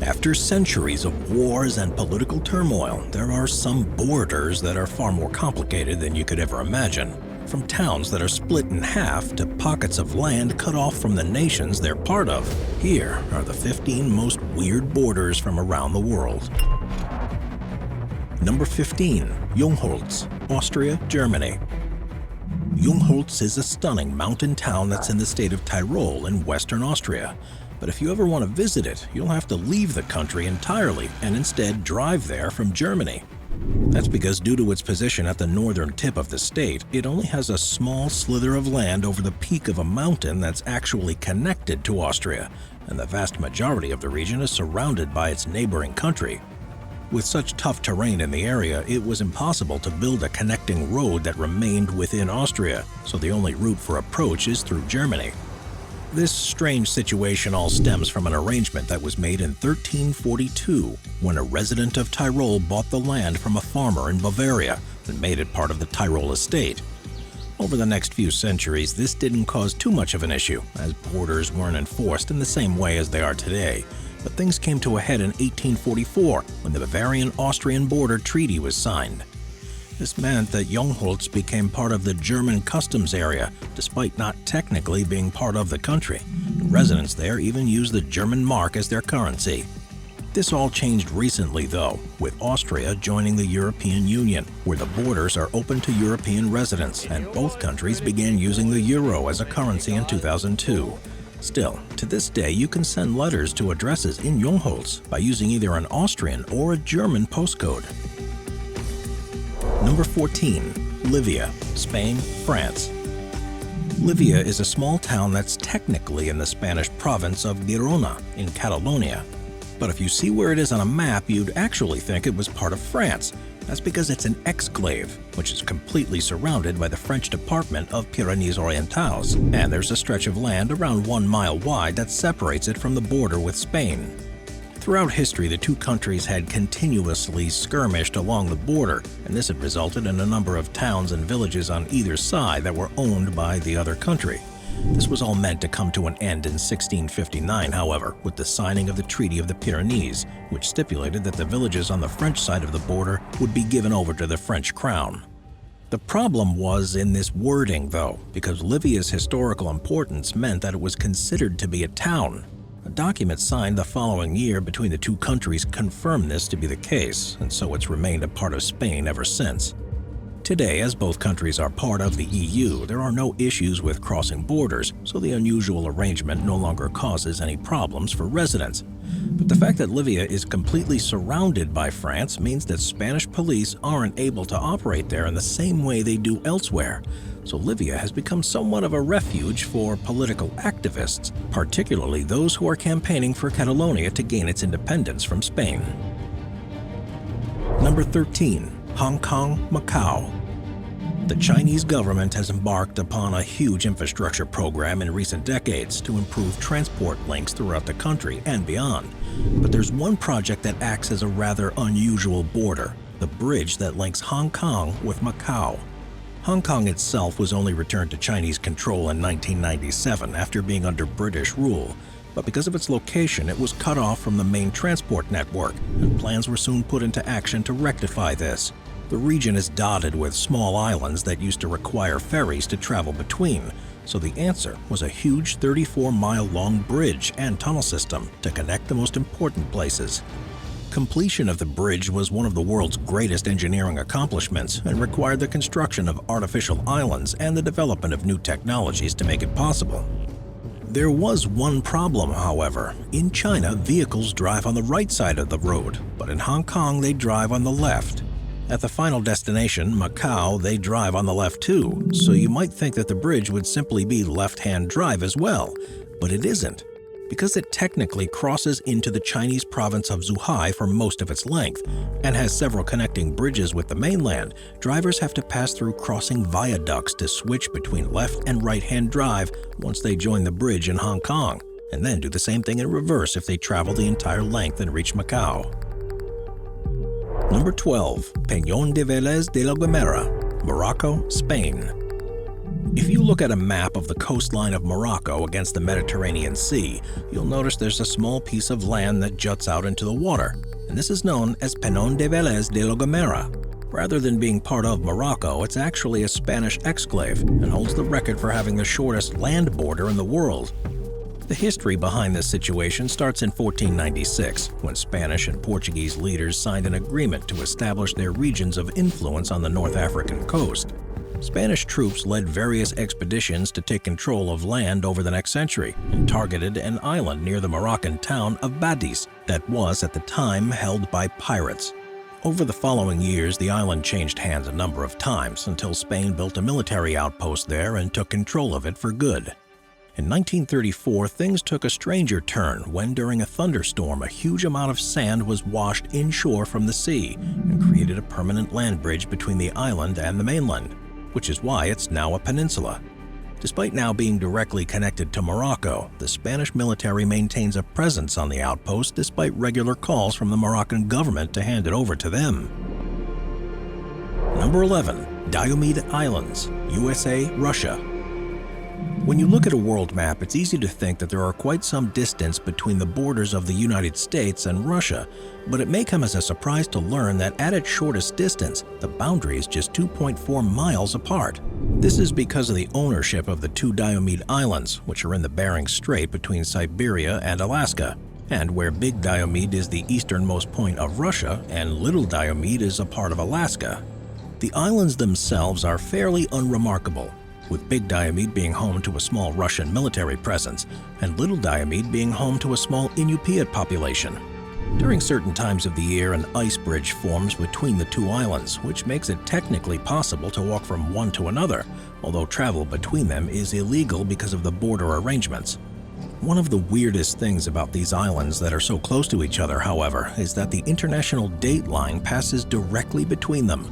After centuries of wars and political turmoil, there are some borders that are far more complicated than you could ever imagine. From towns that are split in half to pockets of land cut off from the nations they're part of. Here are the 15 most weird borders from around the world. Number 15. Jungholz, Austria, Germany. Jungholz is a stunning mountain town that's in the state of Tyrol in western Austria. But if you ever want to visit it, you'll have to leave the country entirely and instead drive there from Germany. That's because due to its position at the northern tip of the state, it only has a small slither of land over the peak of a mountain that's actually connected to Austria, and the vast majority of the region is surrounded by its neighboring country. With such tough terrain in the area, it was impossible to build a connecting road that remained within Austria, so the only route for approach is through Germany. This strange situation all stems from an arrangement that was made in 1342 when a resident of Tyrol bought the land from a farmer in Bavaria and made it part of the Tyrol estate. Over the next few centuries, this didn't cause too much of an issue, as borders weren't enforced in the same way as they are today. But things came to a head in 1844 when the Bavarian-Austrian border treaty was signed. This meant that Jungholz became part of the German customs area, despite not technically being part of the country. Residents there even used the German mark as their currency. This all changed recently, though, with Austria joining the European Union, where the borders are open to European residents, and both countries began using the euro as a currency in 2002. Still, to this day, you can send letters to addresses in Jungholz by using either an Austrian or a German postcode. Number 14. Livia, Spain, France. Livia is a small town that's technically in the Spanish province of Girona in Catalonia. But if you see where it is on a map, you'd actually think it was part of France. That's because it's an exclave, which is completely surrounded by the French department of Pyrenees-Orientales, and there's a stretch of land around 1 mile wide that separates it from the border with Spain. Throughout history, the two countries had continuously skirmished along the border, and this had resulted in a number of towns and villages on either side that were owned by the other country. This was all meant to come to an end in 1659, however, with the signing of the Treaty of the Pyrenees, which stipulated that the villages on the French side of the border would be given over to the French crown. The problem was in this wording, though, because Livia's historical importance meant that it was considered to be a town. A document signed the following year between the two countries confirmed this to be the case, and so it's remained a part of Spain ever since. Today, as both countries are part of the EU, there are no issues with crossing borders, so the unusual arrangement no longer causes any problems for residents. But the fact that Livia is completely surrounded by France means that Spanish police aren't able to operate there in the same way they do elsewhere. So Livia has become somewhat of a refuge for political activists, particularly those who are campaigning for Catalonia to gain its independence from Spain. Number 13. Hong Kong, Macau. The Chinese government has embarked upon a huge infrastructure program in recent decades to improve transport links throughout the country and beyond. But there's one project that acts as a rather unusual border, the bridge that links Hong Kong with Macau. Hong Kong itself was only returned to Chinese control in 1997 after being under British rule. But because of its location, it was cut off from the main transport network, and plans were soon put into action to rectify this. The region is dotted with small islands that used to require ferries to travel between, so the answer was a huge 34-mile-long bridge and tunnel system to connect the most important places. Completion of the bridge was one of the world's greatest engineering accomplishments and required the construction of artificial islands and the development of new technologies to make it possible. There was one problem, however. In China, vehicles drive on the right side of the road, but in Hong Kong they drive on the left. At the final destination, Macau, they drive on the left too, so you might think that the bridge would simply be left-hand drive as well, but it isn't. Because it technically crosses into the Chinese province of Zhuhai for most of its length and has several connecting bridges with the mainland, drivers have to pass through crossing viaducts to switch between left and right-hand drive once they join the bridge in Hong Kong, and then do the same thing in reverse if they travel the entire length and reach Macau. Number 12. Peñón de Vélez de la Gomera, Morocco, Spain. If you look at a map of the coastline of Morocco against the Mediterranean Sea, you'll notice there's a small piece of land that juts out into the water, and this is known as Peñón de Vélez de la Gomera. Rather than being part of Morocco, it's actually a Spanish exclave and holds the record for having the shortest land border in the world. The history behind this situation starts in 1496, when Spanish and Portuguese leaders signed an agreement to establish their regions of influence on the North African coast. Spanish troops led various expeditions to take control of land over the next century and targeted an island near the Moroccan town of Badis that was at the time held by pirates. Over the following years, the island changed hands a number of times until Spain built a military outpost there and took control of it for good. In 1934, things took a stranger turn when, during a thunderstorm, a huge amount of sand was washed inshore from the sea and created a permanent land bridge between the island and the mainland, which is why it's now a peninsula. Despite now being directly connected to Morocco, the Spanish military maintains a presence on the outpost despite regular calls from the Moroccan government to hand it over to them. Number 11. Diomede Islands, USA, Russia. When you look at a world map, it's easy to think that there are quite some distance between the borders of the United States and Russia, but it may come as a surprise to learn that at its shortest distance, the boundary is just 2.4 miles apart. This is because of the ownership of the two Diomede Islands, which are in the Bering Strait between Siberia and Alaska, and where Big Diomede is the easternmost point of Russia and Little Diomede is a part of Alaska. The islands themselves are fairly unremarkable, with Big Diomede being home to a small Russian military presence and Little Diomede being home to a small Inupiat population. During certain times of the year, an ice bridge forms between the two islands, which makes it technically possible to walk from one to another, although travel between them is illegal because of the border arrangements. One of the weirdest things about these islands that are so close to each other, however, is that the international date line passes directly between them.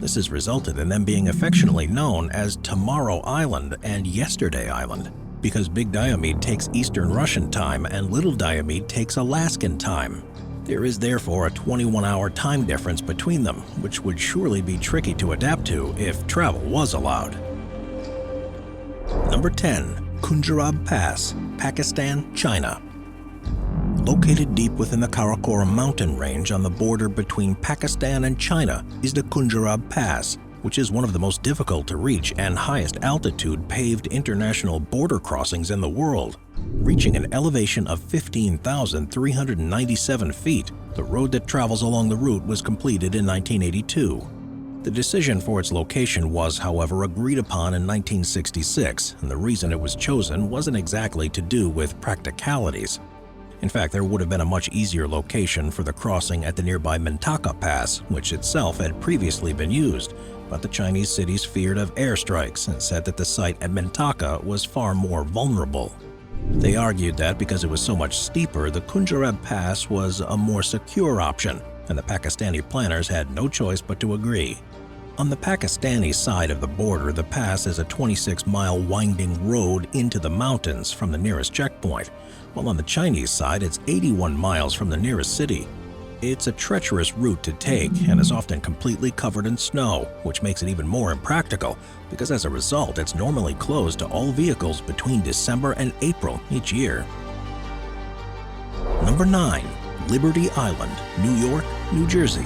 This has resulted in them being affectionately known as Tomorrow Island and Yesterday Island, because Big Diomede takes Eastern Russian time and Little Diomede takes Alaskan time. There is therefore a 21-hour time difference between them, which would surely be tricky to adapt to if travel was allowed. Number 10. Khunjerab Pass, Pakistan, China. Located deep within the Karakoram mountain range on the border between Pakistan and China is the Khunjerab Pass, which is one of the most difficult to reach and highest altitude paved international border crossings in the world. Reaching an elevation of 15,397 feet, the road that travels along the route was completed in 1982. The decision for its location was, however, agreed upon in 1966, and the reason it was chosen wasn't exactly to do with practicalities. In fact, there would have been a much easier location for the crossing at the nearby Mintaka Pass, which itself had previously been used, but the Chinese cities feared of airstrikes and said that the site at Mintaka was far more vulnerable. They argued that because it was so much steeper, the Khunjerab Pass was a more secure option, and the Pakistani planners had no choice but to agree. On the Pakistani side of the border, the pass is a 26-mile winding road into the mountains from the nearest checkpoint, while on the Chinese side it's 81 miles from the nearest city. It's a treacherous route to take and is often completely covered in snow, which makes it even more impractical because as a result it's normally closed to all vehicles between December and April each year. Number 9. Liberty Island, New York, New Jersey.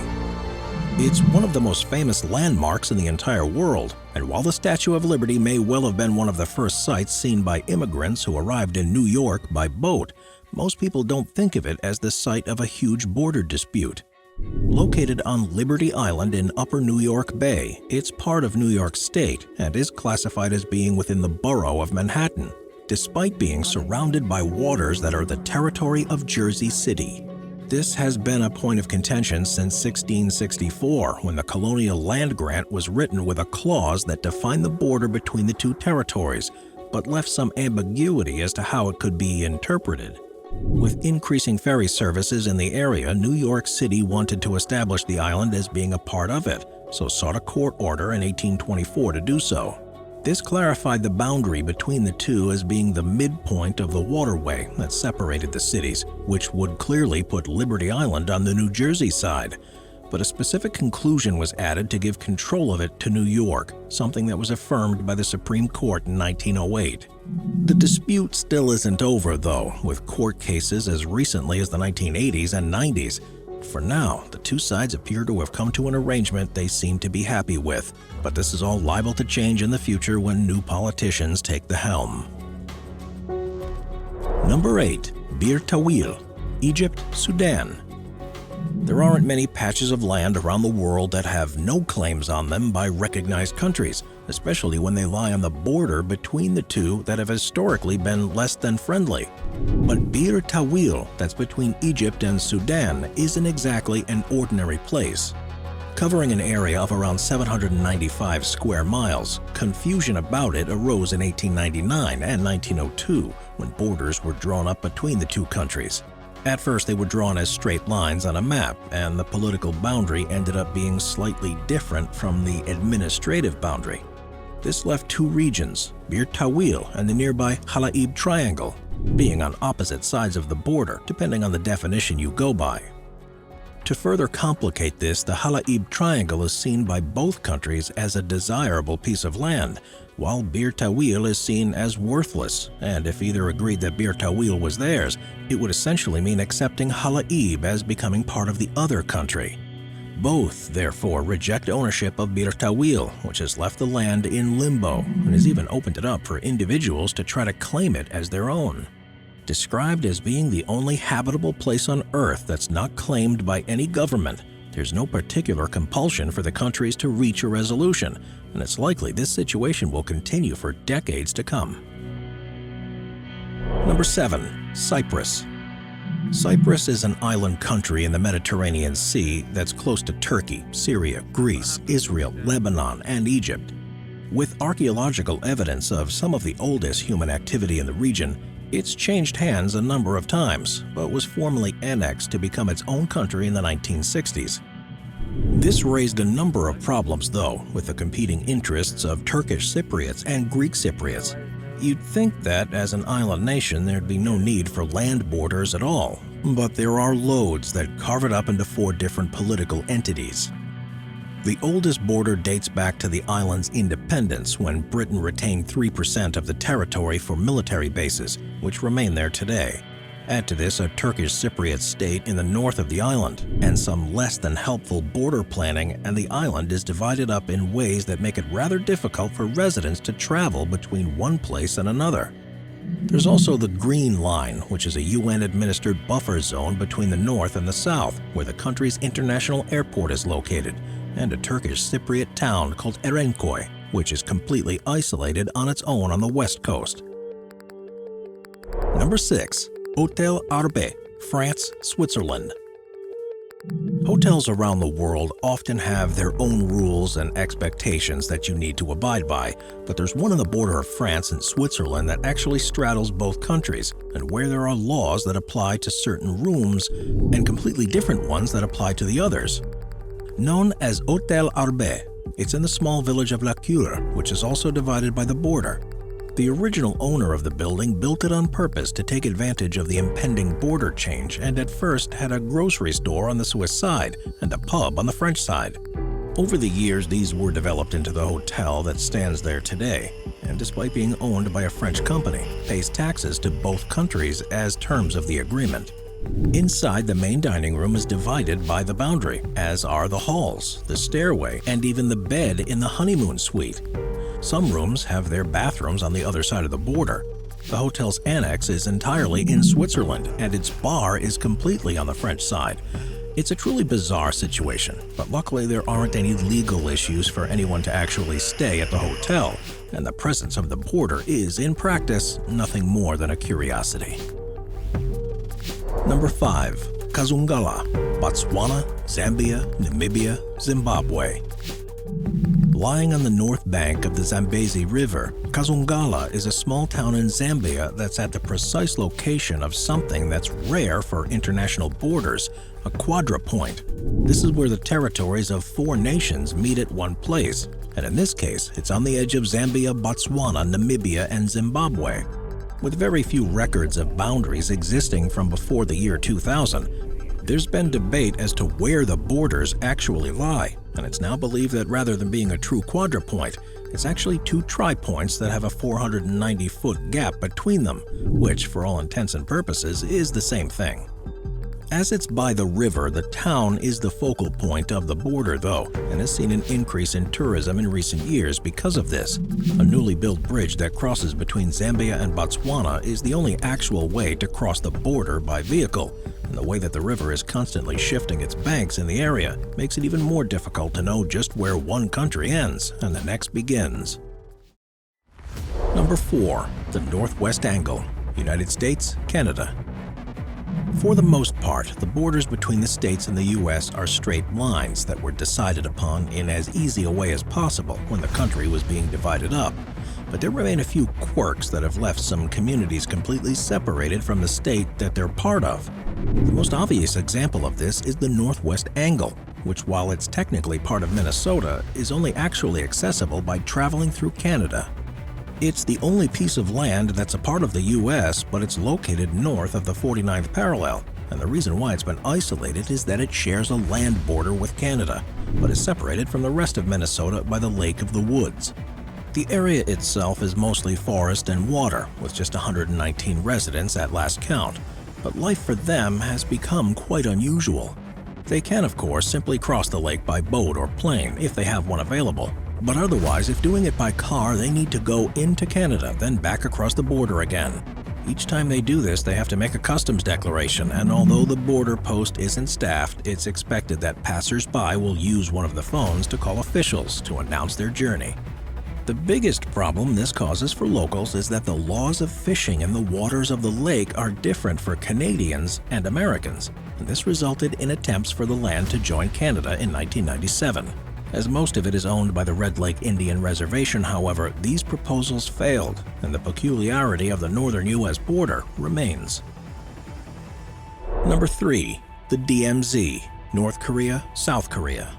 It's one of the most famous landmarks in the entire world, and while the Statue of Liberty may well have been one of the first sights seen by immigrants who arrived in New York by boat, most people don't think of it as the site of a huge border dispute. Located on Liberty Island in Upper New York Bay, it's part of New York State and is classified as being within the borough of Manhattan, despite being surrounded by waters that are the territory of Jersey City. This has been a point of contention since 1664, when the colonial land grant was written with a clause that defined the border between the two territories, but left some ambiguity as to how it could be interpreted. With increasing ferry services in the area, New York City wanted to establish the island as being a part of it, so sought a court order in 1824 to do so. This clarified the boundary between the two as being the midpoint of the waterway that separated the cities, which would clearly put Liberty Island on the New Jersey side. but a specific conclusion was added to give control of it to New York, something that was affirmed by the Supreme Court in 1908. The dispute still isn't over, though, with court cases as recently as the 1980s and 90s. For now, the two sides appear to have come to an arrangement they seem to be happy with, but this is all liable to change in the future when new politicians take the helm. Number 8. Bir Tawil, Egypt, Sudan. There aren't many patches of land around the world that have no claims on them by recognized countries, especially when they lie on the border between the two that have historically been less than friendly. But Bir Tawil, that's between Egypt and Sudan, isn't exactly an ordinary place. Covering an area of around 795 square miles, confusion about it arose in 1899 and 1902 when borders were drawn up between the two countries. At first, they were drawn as straight lines on a map, and the political boundary ended up being slightly different from the administrative boundary. This left two regions, Bir Tawil and the nearby Halaib Triangle, being on opposite sides of the border, depending on the definition you go by. To further complicate this, the Halaib Triangle is seen by both countries as a desirable piece of land, while Bir Tawil is seen as worthless, and if either agreed that Bir Tawil was theirs, it would essentially mean accepting Halaib as becoming part of the other country. Both, therefore, reject ownership of Bir Tawil, which has left the land in limbo and has even opened it up for individuals to try to claim it as their own. Described as being the only habitable place on Earth that's not claimed by any government, there's no particular compulsion for the countries to reach a resolution, and it's likely this situation will continue for decades to come. Number 7. Cyprus. Cyprus is an island country in the Mediterranean Sea that's close to Turkey, Syria, Greece, Israel, Lebanon, and Egypt. With archaeological evidence of some of the oldest human activity in the region, it's changed hands a number of times, but was formally annexed to become its own country in the 1960s. This raised a number of problems, though, with the competing interests of Turkish Cypriots and Greek Cypriots. You'd think that, as an island nation, there'd be no need for land borders at all, but there are loads that carve it up into 4 different political entities. The oldest border dates back to the island's independence, when Britain retained 3% of the territory for military bases, which remain there today. Add to this a Turkish Cypriot state in the north of the island, and some less than helpful border planning, and the island is divided up in ways that make it rather difficult for residents to travel between one place and another. There's also the Green Line, which is a UN-administered buffer zone between the north and the south, where the country's international airport is located, and a Turkish Cypriot town called Erenköy, which is completely isolated on its own on the west coast. Number 6. Hôtel Arbet, France, Switzerland. Hotels around the world often have their own rules and expectations that you need to abide by, but there's one on the border of France and Switzerland that actually straddles both countries, and where there are laws that apply to certain rooms and completely different ones that apply to the others. Known as Hôtel Arbet, it's in the small village of La Cure, which is also divided by the border. The original owner of the building built it on purpose to take advantage of the impending border change, and at first had a grocery store on the Swiss side and a pub on the French side. Over the years, these were developed into the hotel that stands there today, and despite being owned by a French company, pays taxes to both countries as terms of the agreement. Inside, the main dining room is divided by the boundary, as are the halls, the stairway, and even the bed in the honeymoon suite. Some rooms have their bathrooms on the other side of the border. The hotel's annex is entirely in Switzerland, and its bar is completely on the French side. It's a truly bizarre situation, but luckily there aren't any legal issues for anyone to actually stay at the hotel, and the presence of the border is, in practice, nothing more than a curiosity. Number 5. Kazungala, Botswana, Zambia, Namibia, Zimbabwe. Lying on the north bank of the Zambezi River, Kazungala is a small town in Zambia that's at the precise location of something that's rare for international borders, a quadra-point. This is where the territories of 4 nations meet at one place, and in this case, it's on the edge of Zambia, Botswana, Namibia, and Zimbabwe. With very few records of boundaries existing from before the year 2000, There's been debate as to where the borders actually lie, and it's now believed that rather than being a true quadrupoint, it's actually two tri-points that have a 490-foot gap between them, which, for all intents and purposes, is the same thing. As it's by the river, the town is the focal point of the border, though, and has seen an increase in tourism in recent years because of this. A newly built bridge that crosses between Zambia and Botswana is the only actual way to cross the border by vehicle, and the way that the river is constantly shifting its banks in the area makes it even more difficult to know just where one country ends and the next begins. Number 4. The Northwest Angle, United States, Canada. For the most part, the borders between the states and the U.S. are straight lines that were decided upon in as easy a way as possible when the country was being divided up. But there remain a few quirks that have left some communities completely separated from the state that they're part of. The most obvious example of this is the Northwest Angle, which, while it's technically part of Minnesota, is only actually accessible by traveling through Canada. It's the only piece of land that's a part of the U.S., but it's located north of the 49th parallel, and the reason why it's been isolated is that it shares a land border with Canada, but is separated from the rest of Minnesota by the Lake of the Woods. The area itself is mostly forest and water, with just 119 residents at last count, but life for them has become quite unusual. They can, of course, simply cross the lake by boat or plane if they have one available. But otherwise, if doing it by car, they need to go into Canada, then back across the border again. Each time they do this, they have to make a customs declaration, and although the border post isn't staffed, it's expected that passers-by will use one of the phones to call officials to announce their journey. The biggest problem this causes for locals is that the laws of fishing in the waters of the lake are different for Canadians and Americans, and this resulted in attempts for the land to join Canada in 1997. As most of it is owned by the Red Lake Indian Reservation, however, these proposals failed, and the peculiarity of the northern U.S. border remains. Number 3. The DMZ, North Korea, South Korea.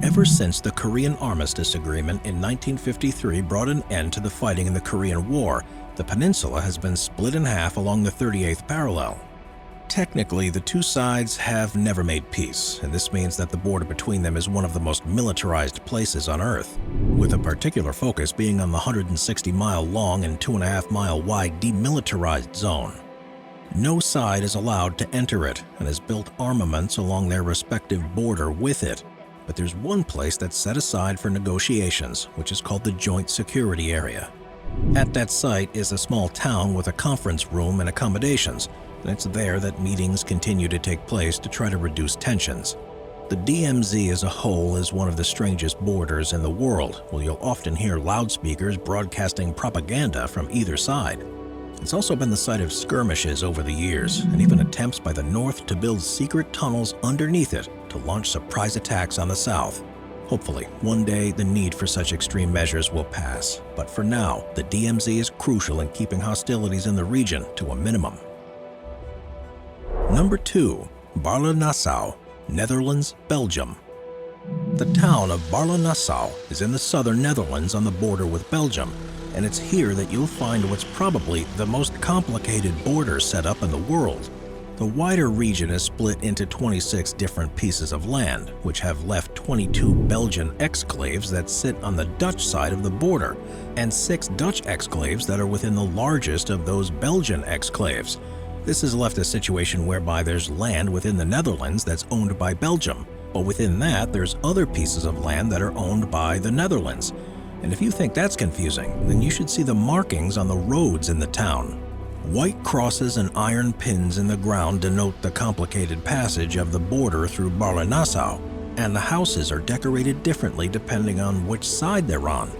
Ever since the Korean Armistice Agreement in 1953 brought an end to the fighting in the Korean War, the peninsula has been split in half along the 38th parallel. Technically, the two sides have never made peace, and this means that the border between them is one of the most militarized places on Earth, with a particular focus being on the 160-mile-long and 2.5-mile-wide demilitarized zone. No side is allowed to enter it and has built armaments along their respective border with it, but there's one place that's set aside for negotiations, which is called the Joint Security Area. At that site is a small town with a conference room and accommodations, and it's there that meetings continue to take place to try to reduce tensions. The DMZ as a whole is one of the strangest borders in the world, where you'll often hear loudspeakers broadcasting propaganda from either side. It's also been the site of skirmishes over the years, and even attempts by the North to build secret tunnels underneath it to launch surprise attacks on the South. Hopefully, one day the need for such extreme measures will pass, but for now, the DMZ is crucial in keeping hostilities in the region to a minimum. Number 2. Baarle-Nassau, Netherlands-Belgium. The town of Baarle-Nassau is in the southern Netherlands on the border with Belgium, and it's here that you'll find what's probably the most complicated border setup in the world. The wider region is split into 26 different pieces of land, which have left 22 Belgian exclaves that sit on the Dutch side of the border, and 6 Dutch exclaves that are within the largest of those Belgian exclaves. This has left a situation whereby there's land within the Netherlands that's owned by Belgium, but within that there's other pieces of land that are owned by the Netherlands. And if you think that's confusing, then you should see the markings on the roads in the town. White crosses and iron pins in the ground denote the complicated passage of the border through Baarle-Nassau, and the houses are decorated differently depending on which side they're on.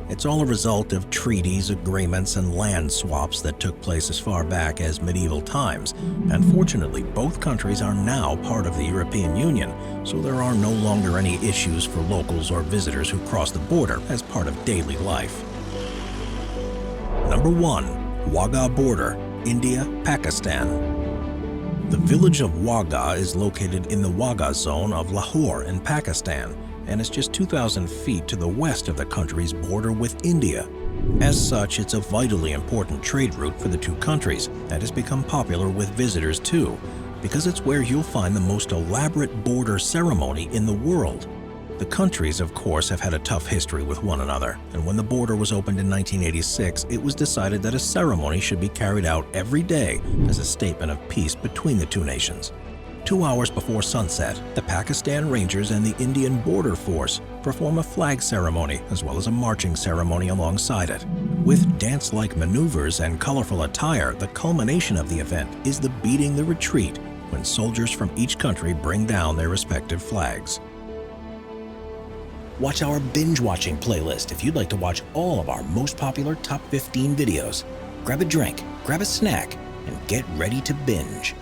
It's all a result of treaties, agreements, and land swaps that took place as far back as medieval times. And fortunately, both countries are now part of the European Union, so there are no longer any issues for locals or visitors who cross the border as part of daily life. Number 1. Wagah border, India, Pakistan. The village of Wagah is located in the Wagah zone of Lahore in Pakistan, and is just 2,000 feet to the west of the country's border with India. As such, it's a vitally important trade route for the two countries and has become popular with visitors too, because it's where you'll find the most elaborate border ceremony in the world. The countries, of course, have had a tough history with one another, and when the border was opened in 1986, it was decided that a ceremony should be carried out every day as a statement of peace between the two nations. 2 hours before sunset, the Pakistan Rangers and the Indian Border Force perform a flag ceremony as well as a marching ceremony alongside it. With dance-like maneuvers and colorful attire, the culmination of the event is the beating the retreat, when soldiers from each country bring down their respective flags. Watch our binge-watching playlist if you'd like to watch all of our most popular top 15 videos. Grab a drink, grab a snack, and get ready to binge.